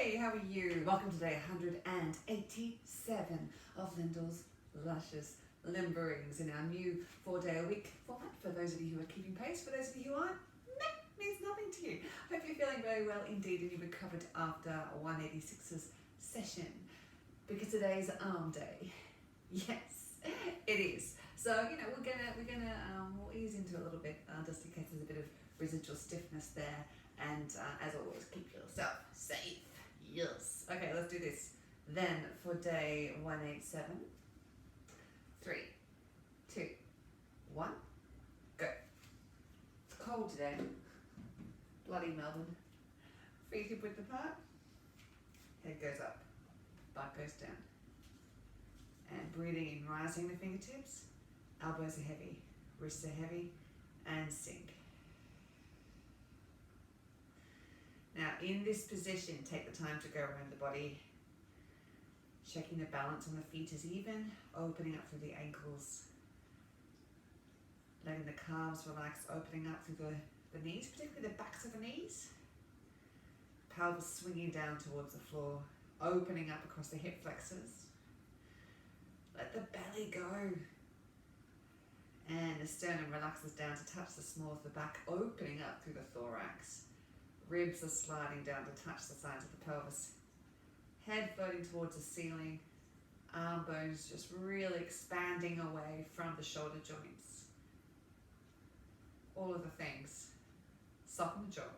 Hey, how are you? Welcome to day 187 of Lyndall's Luscious Limberings in our new 4-day-a-week format. For those of you who are keeping pace, for those of you who aren't, means nothing to you. Hope you're feeling very well indeed and you recovered after 186's session, because today's arm day. Yes, it is. So we'll ease into a little bit just in case there's a bit of residual stiffness there. And as always, keep yourself safe. Yes. Okay, let's do this. Then for day 187, 3, 2, 1, go. It's cold today. Bloody Melbourne. Feet hip width apart. Head goes up. Butt goes down. And breathing in, rising the fingertips. Elbows are heavy. Wrists are heavy. And sink. Now, in this position, take the time to go around the body, checking the balance on the feet is even, opening up through the ankles, letting the calves relax, opening up through the knees, particularly the backs of the knees, pelvis swinging down towards the floor, opening up across the hip flexors. Let the belly go. And the sternum relaxes down to touch the small of the back, opening up through the thorax. Ribs are sliding down to touch the sides of the pelvis. Head floating towards the ceiling. Arm bones just really expanding away from the shoulder joints. All of the things. Soften the jaw.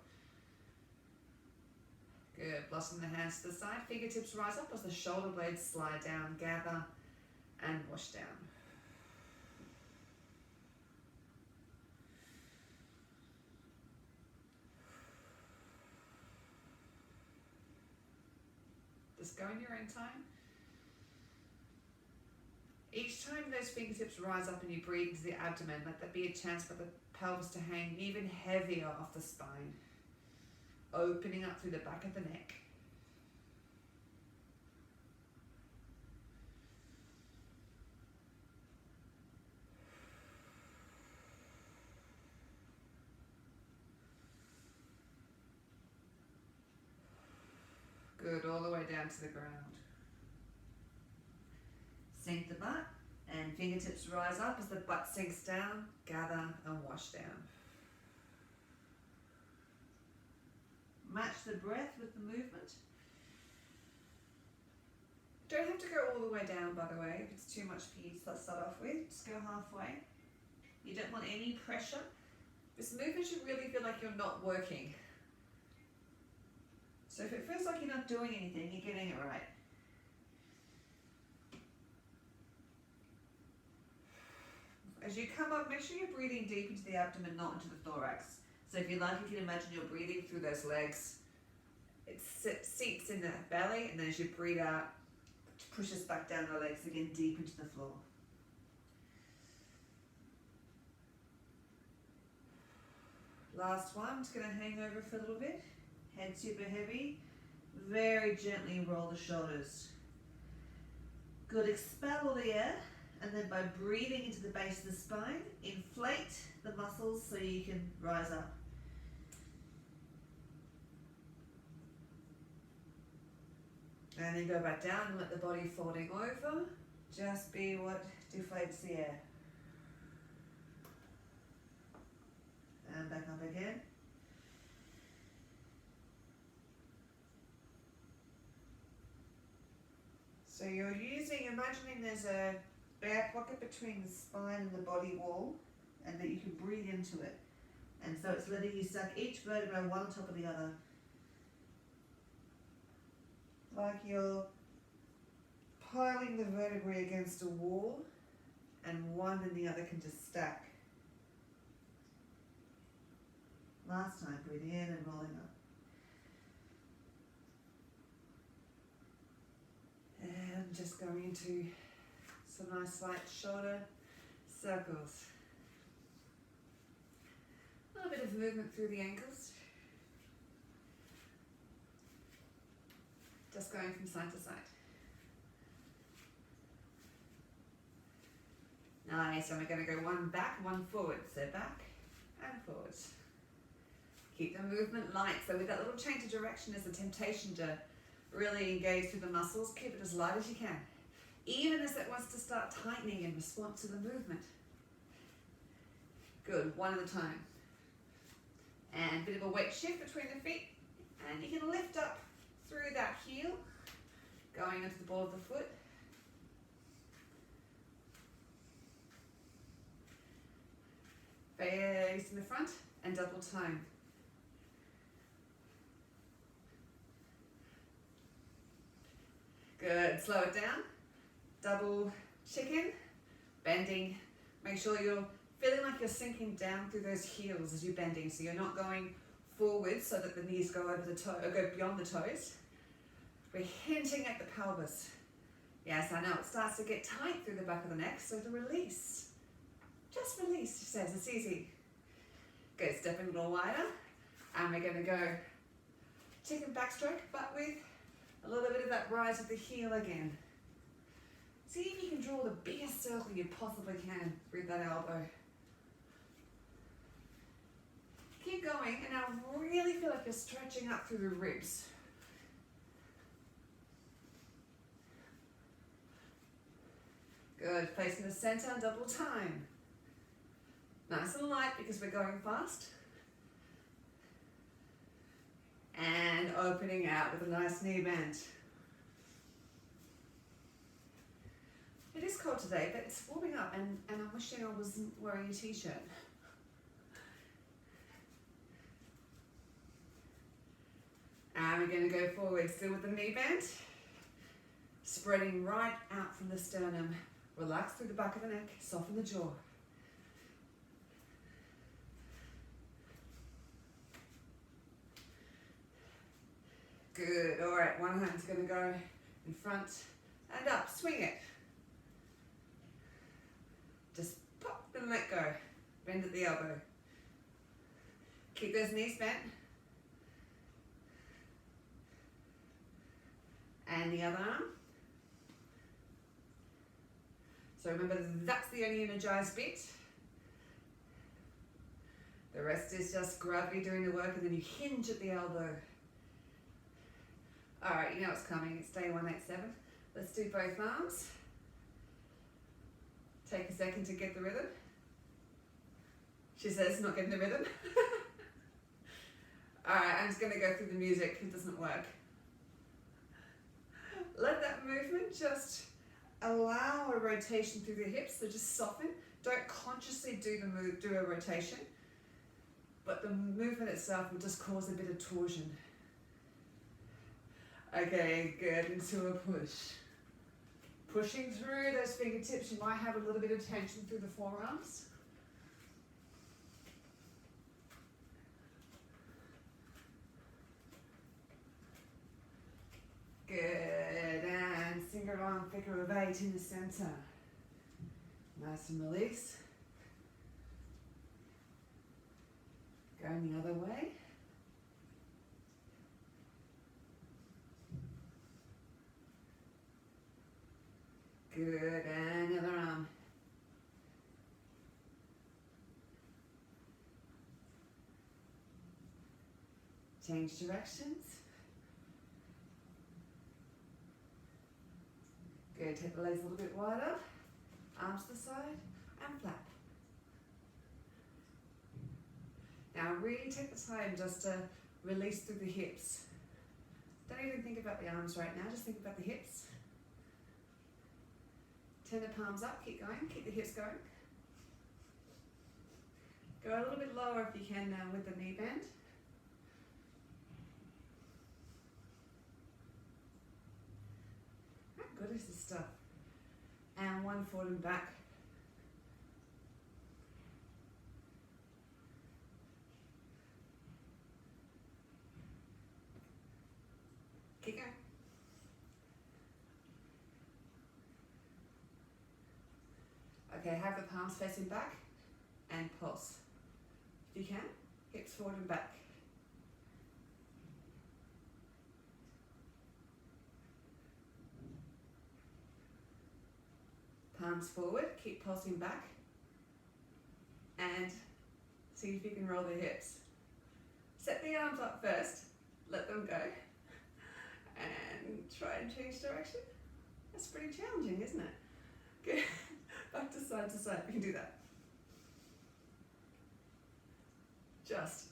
Good. Blossom the hands to the side. Fingertips rise up as the shoulder blades slide down. Gather and wash down. Just go in your own time. Each time those fingertips rise up and you breathe into the abdomen, let there be a chance for the pelvis to hang even heavier off the spine, opening up through the back of the neck. Good, all the way down to the ground. Sink the butt and fingertips rise up as the butt sinks down, gather and wash down. Match the breath with the movement. Don't have to go all the way down, by the way, if it's too much for you to start off with. Just go halfway. You don't want any pressure. This movement should really feel like you're not working. So if it feels like you're not doing anything, you're getting it right. As you come up, make sure you're breathing deep into the abdomen, not into the thorax. So if you like, you can imagine you're breathing through those legs. It seats in the belly, and then as you breathe out, it pushes back down the legs again, deep into the floor. Last one, I'm just going to hang over for a little bit. Head super heavy. Very gently roll the shoulders. Good, expel all the air, and then by breathing into the base of the spine, inflate the muscles so you can rise up. And then go back down and let the body folding over just be what deflates the air. And back up again. So you're imagining there's a air pocket between the spine and the body wall, and that you can breathe into it. And so it's letting you suck each vertebra one on top of the other. Like you're piling the vertebrae against a wall, and one and the other can just stack. Last time, breathing in and rolling up. And just going into some nice light shoulder circles. A little bit of movement through the ankles. Just going from side to side. Nice, and we're going to go one back, one forward. So back and forwards. Keep the movement light. So with that little change of direction, there's a temptation to Really engage through the muscles. Keep it as light as you can. Even as it wants to start tightening in response to the movement. Good, one at a time. And a bit of a weight shift between the feet. And you can lift up through that heel, going into the ball of the foot. Face in the front and double time. Good, slow it down. Double chicken, bending. Make sure you're feeling like you're sinking down through those heels as you're bending, so you're not going forward so that the knees go over the toe, or go beyond the toes. We're hinting at the pelvis. Yes, I know it starts to get tight through the back of the neck, so the release. Just release, she says, it's easy. Good, step in a little wider, and we're gonna go chicken backstroke, but with a little bit of that rise of the heel again. See if you can draw the biggest circle you possibly can through that elbow. Keep going, and now really feel like you're stretching up through the ribs. Good, facing the center, double time. Nice and light because we're going fast. And opening out with a nice knee bend. It is cold today, but it's warming up, and I'm wishing I wasn't wearing a t-shirt. And we're going to go forward still with the knee bend. Spreading right out from the sternum. Relax through the back of the neck, soften the jaw. Good, all right, one hand's going to go in front and up, swing it. Just pop and let go, bend at the elbow. Keep those knees bent. And the other arm. So remember, that's the only energized bit. The rest is just gravity doing the work, and then you hinge at the elbow. All right, you know what's coming. It's day 187. Let's do both arms. Take a second to get the rhythm. She says, not getting the rhythm. All right, I'm just going to go through the music. It doesn't work. Let that movement just allow a rotation through the hips, so just soften. Don't consciously do a rotation, but the movement itself will just cause a bit of torsion. Okay, good, into a push. Pushing through those fingertips, you might have a little bit of tension through the forearms. Good, and single arm figure of 8 in the center. Nice and release. Going the other way. Good, and the other arm. Change directions. Good, take the legs a little bit wider, arms to the side, and flap. Now really take the time just to release through the hips. Don't even think about the arms right now, just think about the hips. Turn the palms up, keep going, keep the hips going. Go a little bit lower if you can now with the knee bend. How good is this stuff? And one forward and back. Keep going. Okay, have the palms facing back and pulse. If you can, hips forward and back. Palms forward, keep pulsing back. And see if you can roll the hips. Set the arms up first, let them go. And try and change direction. That's pretty challenging, isn't it? Good. Back to side. We can do that. Just.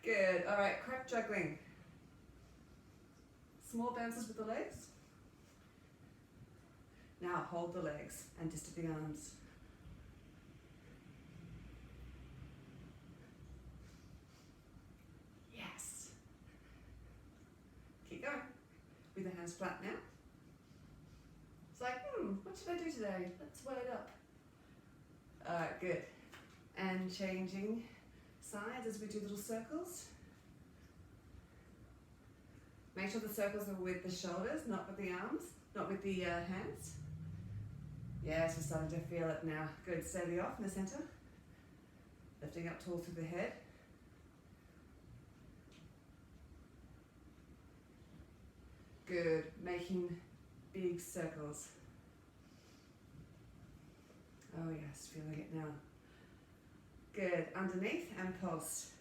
Good. All right, crab juggling. Small bounces with the legs. Now hold the legs and distant the arms. Yes. Keep going. With the hands flat now. It's like, what should I do today? Let's weigh it up. Alright, good. And changing sides as we do little circles. Make sure the circles are with the shoulders, not with the arms, not with the hands. Yes, we're starting to feel it now. Good, steady off in the center. Lifting up tall through the head. Good, making big circles. Oh yes, feeling it now. Good, underneath and pulse.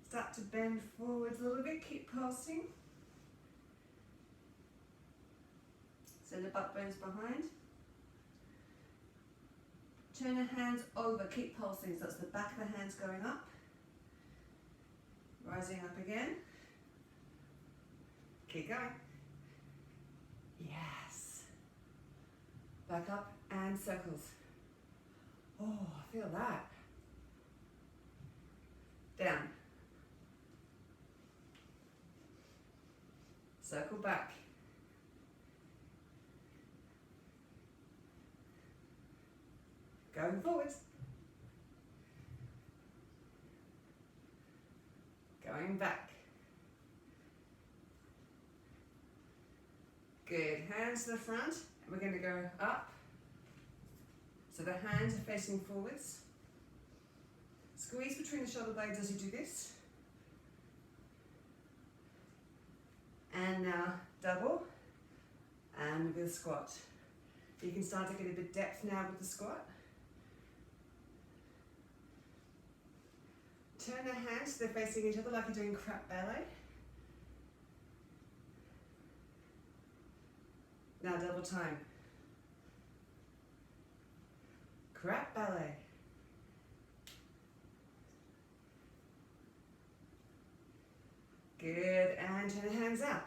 Start to bend forwards a little bit, keep pulsing. Send the butt bones behind. Turn the hands over, keep pulsing, so it's the back of the hands going up. Rising up again. Keep going. Yes. Back up and circles. Oh, I feel that. Down. Circle back. Going forwards. Going back. Good, hands to the front, and we're going to go up. So the hands are facing forwards. Squeeze between the shoulder blades as you do this. And now double, and with a squat. You can start to get a bit of depth now with the squat. Turn the hands so they're facing each other like you're doing crap ballet. Now double time. Crap ballet. Good, and turn the hands out.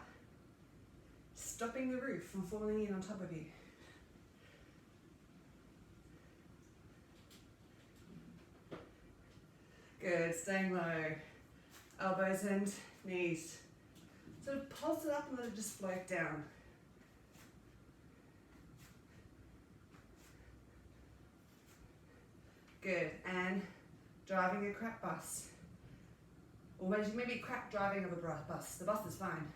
Stopping the roof from falling in on top of you. Good, staying low. Elbows and knees. Sort of pulse it up and let it just float down. Good, and driving a crap bus. Or maybe crap driving of a bus. The bus is fine.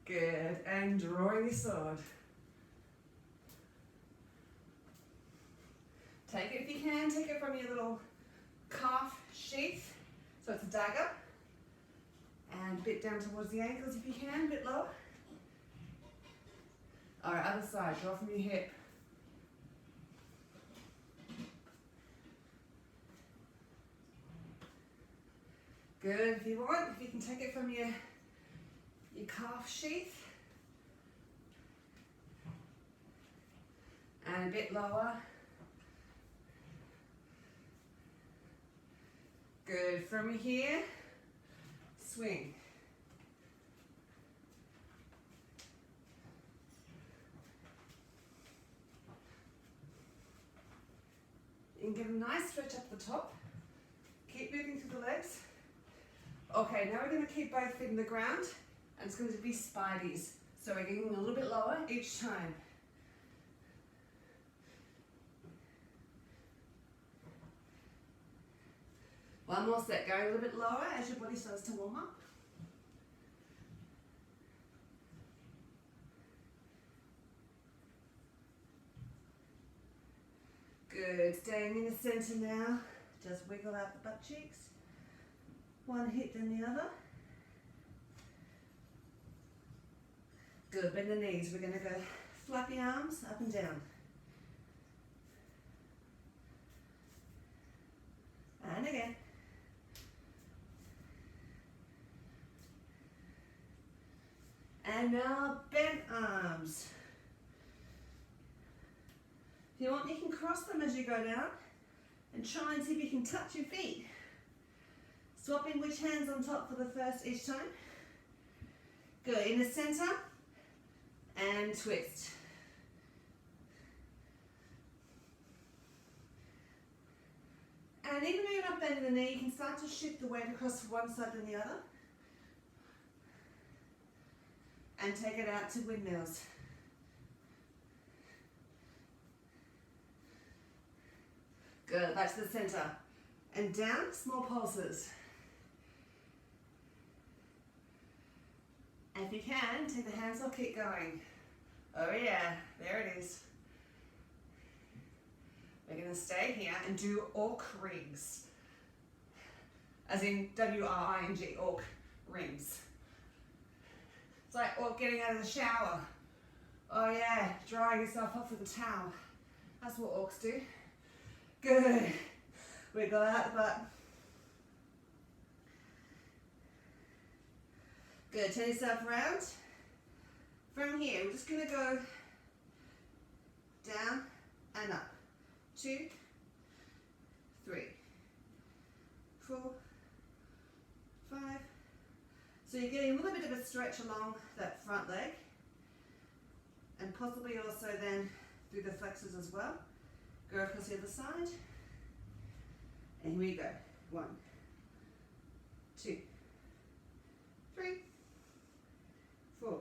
Good, and drawing your sword. Take it if you can, take it from your little calf sheath, so it's a dagger. And a bit down towards the ankles if you can, a bit lower. Alright, other side, draw from your hip. Good, if you want, if you can take it from your calf sheath. And a bit lower. Good, from here, swing. You can get a nice stretch up the top. Keep moving through the legs. Okay, now we're going to keep both feet in the ground, and it's going to be spideys. So we're getting a little bit lower each time. One more set, going a little bit lower as your body starts to warm up. Good, staying in the center now. Just wiggle out the butt cheeks. One hip then the other. Good, bend the knees. We're going to go flappy arms up and down. And again. And now bent arms. If you want, you can cross them as you go down and try and see if you can touch your feet. Swapping which hand's on top for the first each time. Good, in the center and twist. And even though you're not bending the knee, you can start to shift the weight across one side than the other. And take it out to windmills. Good, back to the center. And down, small pulses. And if you can, take the hands off, keep going. Oh yeah, there it is. We're gonna stay here and do orc rings. As in W-R-I-N-G, orc rings. It's like orc getting out of the shower. Oh yeah, drying yourself off with a towel. That's what orcs do. Good. Wiggle out the butt. Good, turn yourself around. From here, we're just gonna go down and up. 2, 3, 4, 5. So you're getting a little bit of a stretch along that front leg, and possibly also then through the flexors as well. Go across the other side. And here we go. 1, 2, 3, 4,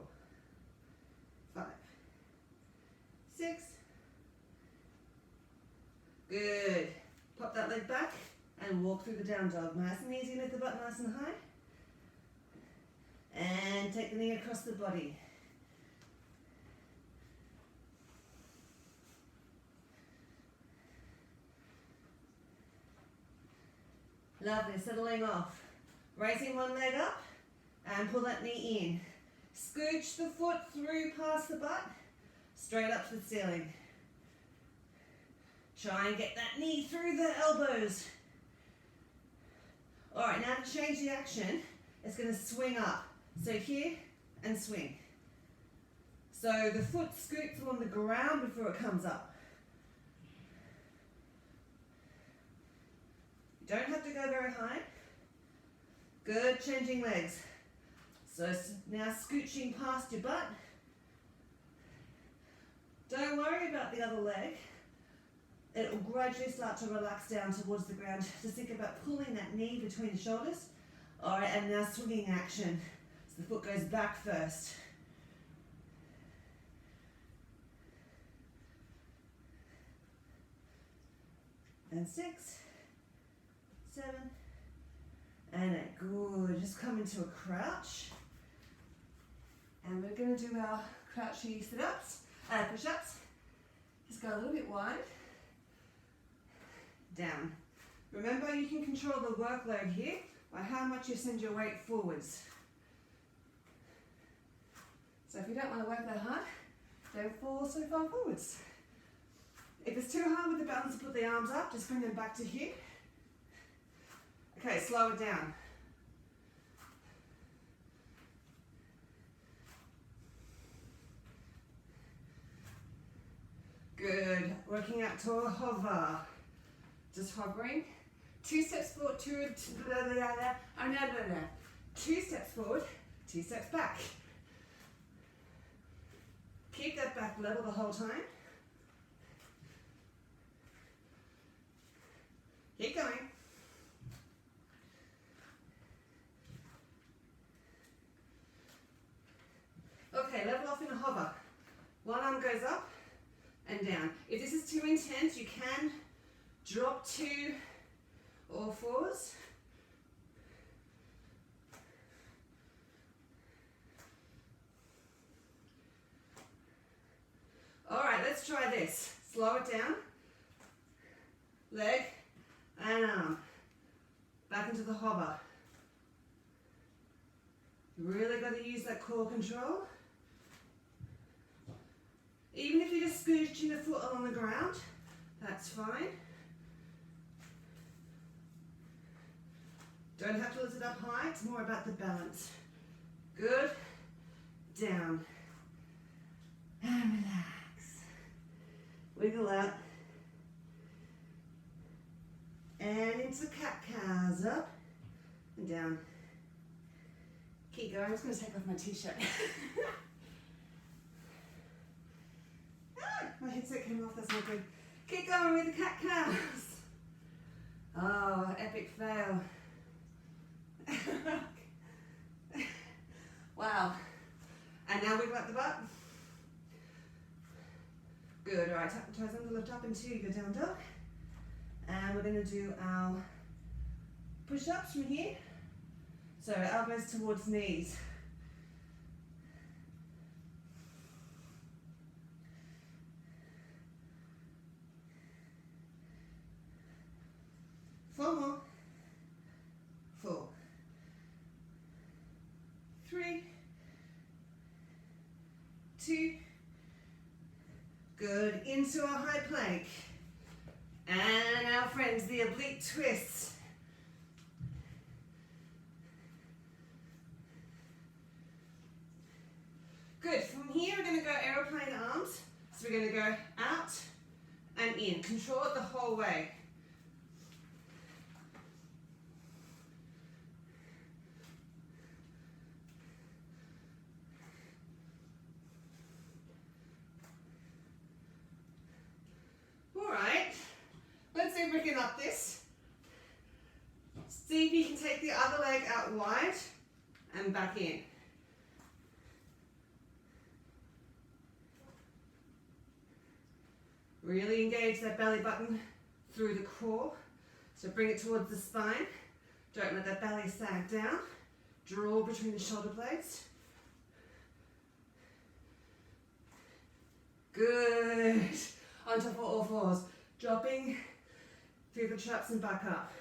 5, 6. Good. Pop that leg back and walk through the down dog. Nice and easy, lift the butt nice and high. And take the knee across the body. Lovely, settling off. Raising one leg up and pull that knee in. Scooch the foot through past the butt, straight up to the ceiling. Try and get that knee through the elbows. All right, now to change the action, it's going to swing up. So here and swing. So the foot scoots along the ground before it comes up. You don't have to go very high. Good, changing legs. So now scooching past your butt. Don't worry about the other leg. It will gradually start to relax down towards the ground. Just think about pulling that knee between the shoulders. All right, and now swinging action. So the foot goes back first. And 6, 7, and 8. Good. Just come into a crouch. And we're going to do our crouchy sit-ups, push-ups. Just go a little bit wide. Down. Remember, you can control the workload here by how much you send your weight forwards. So if you don't want to work that hard, don't fall so far forwards. If it's too hard with the balance to put the arms up, just bring them back to here. Okay, slow it down. Good. Working out to a hover. Just hovering. 2 steps forward, 2 steps forward, 2 steps back. Keep that back level the whole time. Keep going. Okay, level off in a hover. One arm goes up and down. If this is too intense, you can drop to all fours. All right, let's try this. Slow it down. Leg and arm. Back into the hover. Really got to use that core control. Even if you're just scooching the foot along the ground, that's fine. Don't have to lift it up high, it's more about the balance. Good. Down. And relax. Wiggle out. And into cat-cows, up and down. Keep going, I'm just going to take off my t-shirt. My headset came off, that's not good. Keep going with the cat-cows. Oh, epic fail. Wow. And now wiggle up the butt. Good, all right, tap the toes under, lift up into your down dog. And we're going to do our push-ups from here. So elbows towards knees. Four more. 4, 3, 2. Good. Into our high plank. And our friends, the oblique twists. Good. From here, we're going to go aeroplane arms. So we're going to go out and in. Control it the whole way. Picking up this. See if you can take the other leg out wide and back in. Really engage that belly button through the core. So bring it towards the spine. Don't let that belly sag down. Draw between the shoulder blades. Good. Onto all fours. Dropping through the traps and back up.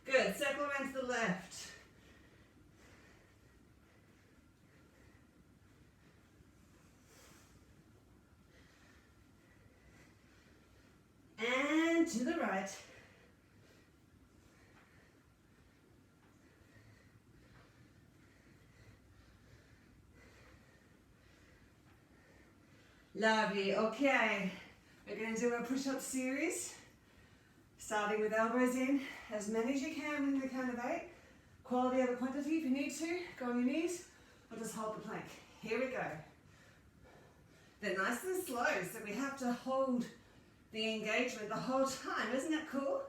Good, circle around to the left. And to the right. Lovely, okay. We're going to do a push-up series, starting with elbows in, as many as you can in the count of 8. Quality over quantity if you need to. Go on your knees, or just hold the plank. Here we go. They're nice and slow, so we have to hold the engagement the whole time. Isn't that cool?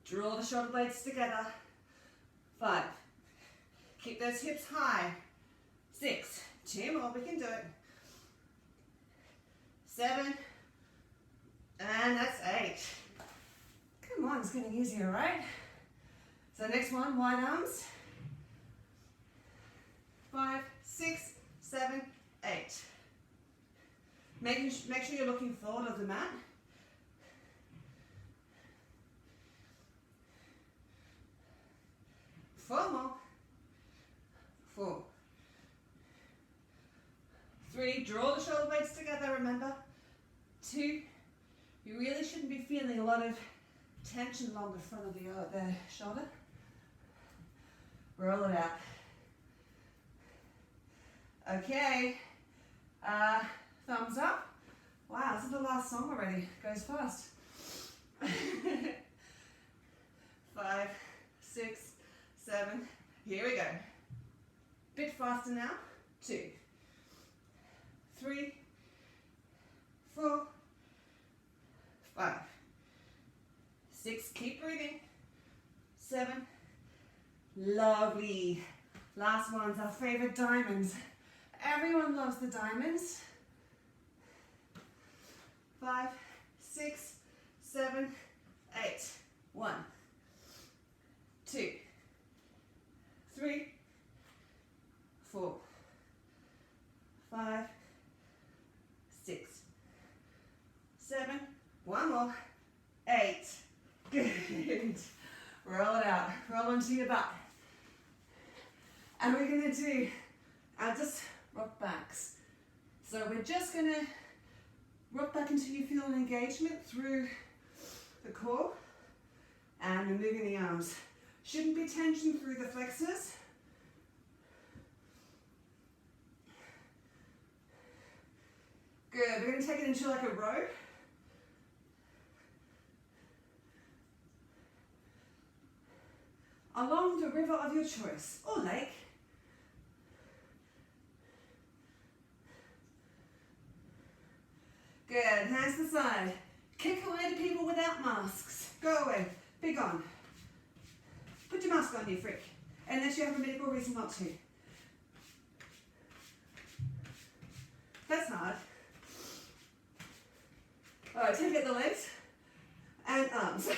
Draw the shoulder blades together. 5. Keep those hips high. 6. 2 more, we can do it. 7. And that's 8. Come on, it's getting easier, right? So next one, wide arms. 5, 6, 7, 8. Make sure you're looking forward of the mat. 4 more. 4. 3, draw the shoulder blades together, remember. 2, you really shouldn't be feeling a lot of tension along the front of the shoulder. Roll it out. Okay, thumbs up. Wow, this is the last song already. Goes fast. 5, 6, 7, here we go. Bit faster now. 2, 3, 4, 5, 6, keep breathing. 7, lovely. Last one's our favorite diamonds. Everyone loves the diamonds. 5, 6, 7, 8. 1, 2, 3, 4, 5, 6, 7. One more. 8. Good. Roll it out. Roll onto your butt. And we're going to do just rock backs. So we're just going to rock back until you feel an engagement through the core and removing the arms. Shouldn't be tension through the flexors. Good, we're going to take it into like a row. Along the river of your choice, or lake. Good, hands to the side. Kick away the people without masks. Go away, be gone. Put your mask on, you freak. Unless you have a medical reason not to. That's hard. Alright, take out the legs and arms.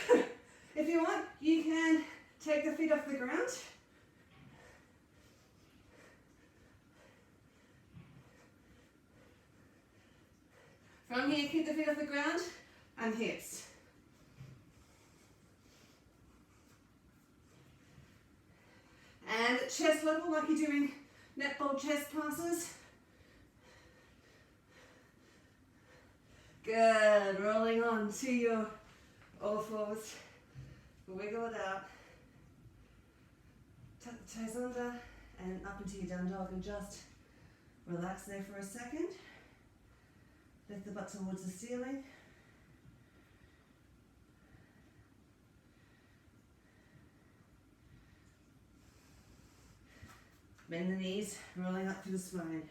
If you want, you can take the feet off the ground. From here, keep the feet off the ground and hips. And at chest level, like you're doing netball chest passes. Good, rolling on to your all fours. Wiggle it out. Tuck the toes under and up into your down dog and just relax there for a second. Lift the butt towards the ceiling. Bend the knees, rolling up through the spine.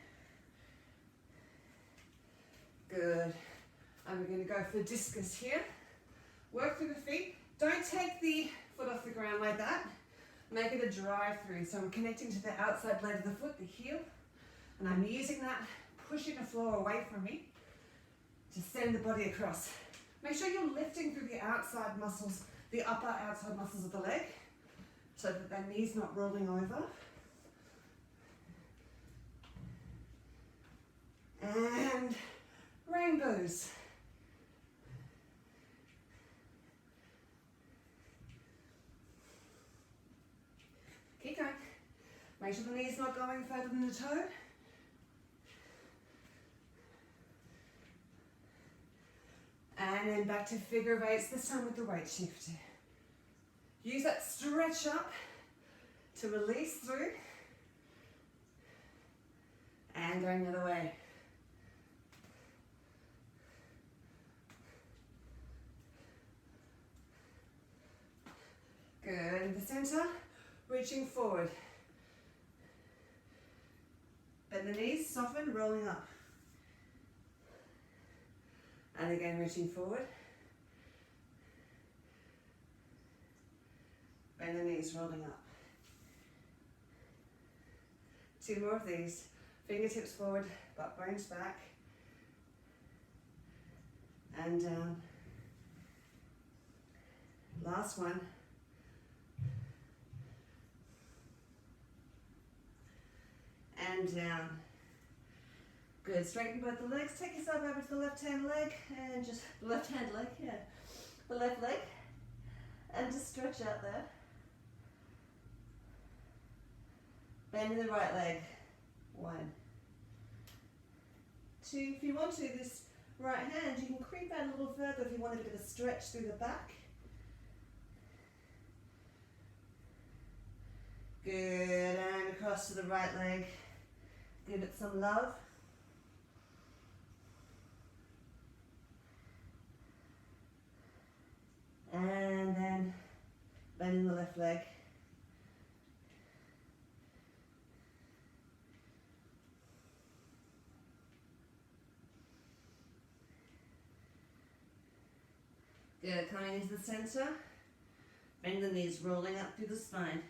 Good. And we're going to go for discus here. Work through the feet. Don't take the foot off the ground like that. Make it a drive through. So I'm connecting to the outside blade of the foot, the heel. And I'm using that, pushing the floor away from me to send the body across. Make sure you're lifting through the outside muscles, the upper outside muscles of the leg, so that the knee's not rolling over. And rainbows. Keep going. Make sure the knee's not going further than the toe. And then back to figure of eights, this time with the weight shift. Use that stretch up to release through. And going the other way. Good, in the center, reaching forward. Bend the knees, soften, rolling up. And again, reaching forward. Bend the knees, rolling up. 2 more of these. Fingertips forward, butt bones back. And down. Last one. And down. Good, straighten both the legs, take yourself over to the left hand leg and just, the left hand leg, yeah. The left leg. And just stretch out there. Bend in the right leg. 1. 2, if you want to, this right hand, you can creep out a little further if you want a bit of a stretch through the back. Good, and across to the right leg. Give it some love. And then bending the left leg. Good, coming into the center. Bend the knees, rolling up through the spine.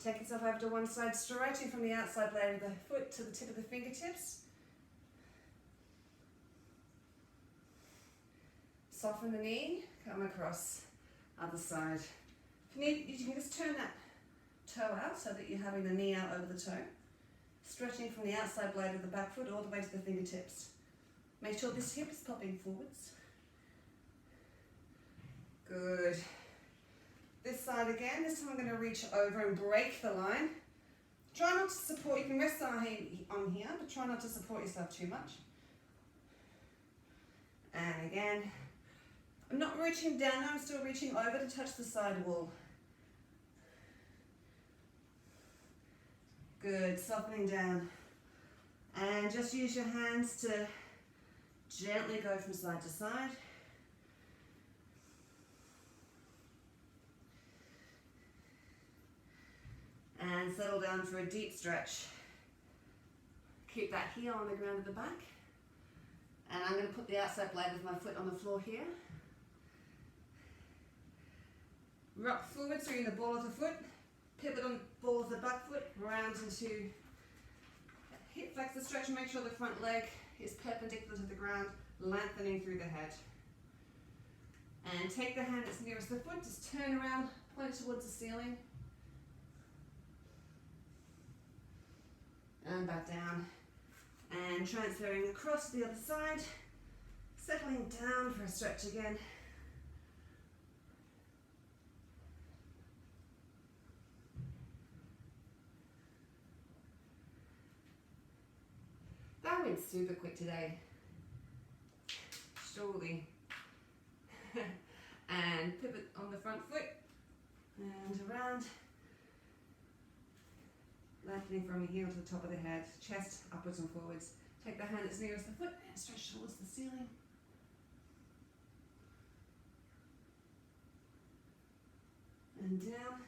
Take yourself over to one side, stretching from the outside blade of the foot to the tip of the fingertips. Soften the knee, come across, other side. If you need, you can just turn that toe out so that you're having the knee out over the toe. Stretching from the outside blade of the back foot all the way to the fingertips. Make sure this hip is popping forwards. Good. This side again, this time I'm going to reach over and break the line Try not to support, you can rest on here, but try not to support yourself too much. And again, I'm not reaching down, I'm still reaching over to touch the side wall. Good, softening down. And just use your hands to gently go from side to side. And settle down for a deep stretch. Keep that heel on the ground at the back. And I'm going to put the outside blade of my foot on the floor here. Rock forward, so you're in the ball of the foot. Pivot on the ball of the back foot. Round into hip flexor stretch. Make sure the front leg is perpendicular to the ground, lengthening through the head. And take the hand that's nearest the foot. Just turn around, point it towards the ceiling. And back down, and transferring across to the other side, settling down for a stretch again. That went super quick today, surely. And pivot on the front foot, and around. Lengthening from the heel to the top of the head, chest upwards and forwards. Take the hand that's nearest the foot and stretch towards the ceiling. And down.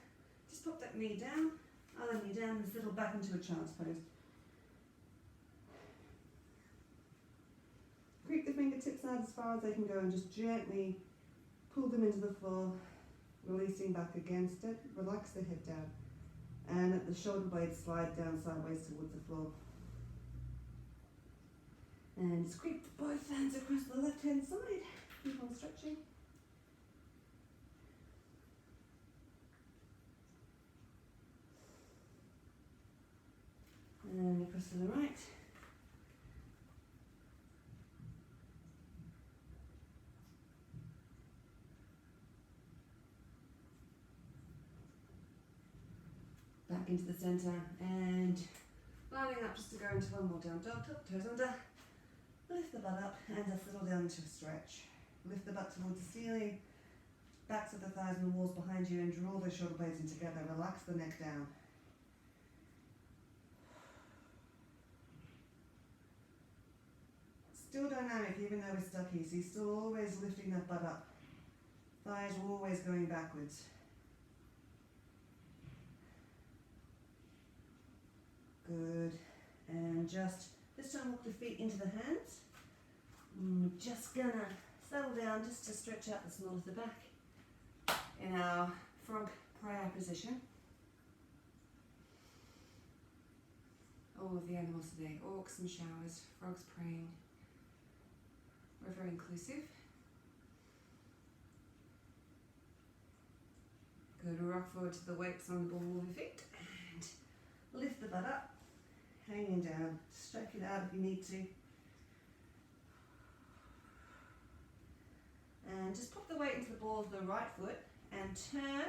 Just pop that knee down, other knee down, and settle back into a child's pose. Creep the fingertips out as far as they can go and just gently pull them into the floor, releasing back against it. Relax the head down. And let the shoulder blades slide down sideways towards the floor. And just creep both hands across the left hand side. Keep on stretching. And across to the right. Back into the center and lining up just to go into one more down dog, tuck toes under, lift the butt up and just settle down into a stretch. Lift the butt towards the ceiling, backs of the thighs and the walls behind you, and draw those shoulder blades in together. Relax the neck down. Still dynamic even though we're stuck here, so you're still always lifting that butt up. Thighs are always going backwards. Good, and just this time walk the feet into the hands. Just gonna settle down just to stretch out the small of the back in our frog prayer position. All of the animals today, orcs and showers, frogs praying. We're very inclusive. Good, rock forward to the weights on the ball of your feet and lift the butt up. Hanging down, stretch it out if you need to. And just pop the weight into the ball of the right foot and turn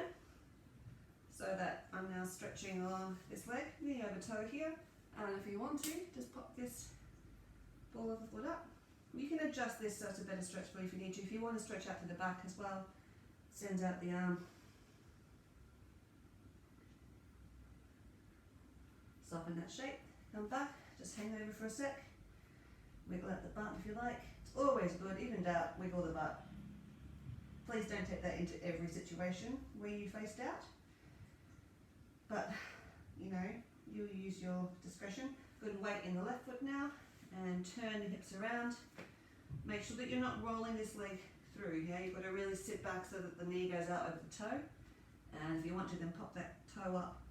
so that I'm now stretching along this leg, knee over toe here. And if you want to, just pop this ball of the foot up. You can adjust this so it's a better stretch for you if you need to. If you want to stretch out to the back as well, send out the arm. Soften that shape. Come back, just hang over for a sec. Wiggle out the butt if you like. It's always good, even in doubt, wiggle the butt. Please don't take that into every situation where you face doubt. But, you know, you use your discretion. Good, weight in the left foot now, and turn the hips around. Make sure that you're not rolling this leg through, yeah? You've got to really sit back so that the knee goes out over the toe. And if you want to, then pop that toe up.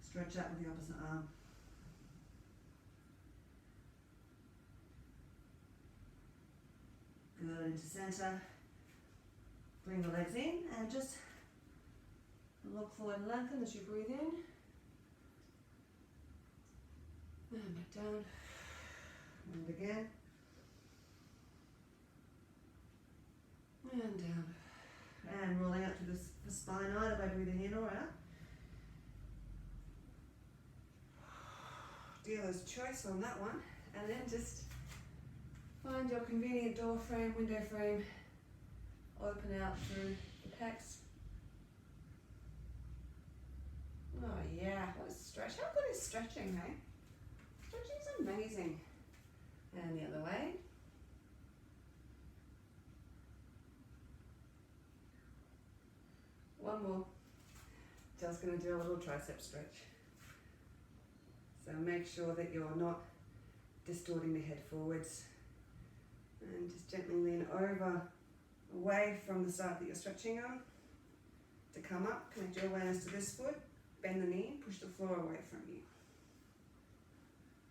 Stretch out with the opposite arm. Good, into center. Bring the legs in and just look forward and lengthen as you breathe in. And back down. And again. And down. And rolling up to the spine either by breathing in or out. dealer's choice on that one. And then just find your convenient door frame, window frame, open out through the pecs. Oh yeah, what a stretch. How good is stretching, hey? Stretching is amazing. And the other way. One more. Just going to do a little tricep stretch. So make sure that you're not distorting the head forwards. And just gently lean over, away from the side that you're stretching on. To come up, connect your awareness to this foot. Bend the knee, push the floor away from you.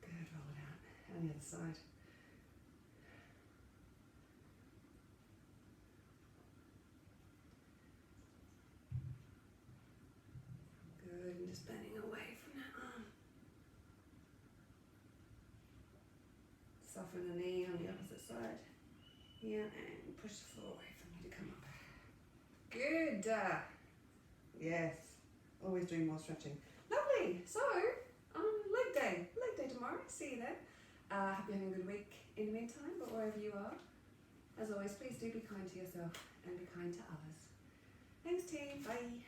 Good, roll it out. And the other side. Good, and just bending away from that arm. Soften the knee on the opposite side. Yeah, and push the floor away from you to come up. Good. Yes. Always doing more stretching. Lovely. So, leg day tomorrow. See you then. Hope you're having a good week in the meantime, but wherever you are, as always, please do be kind to yourself and be kind to others. Thanks, team. Bye.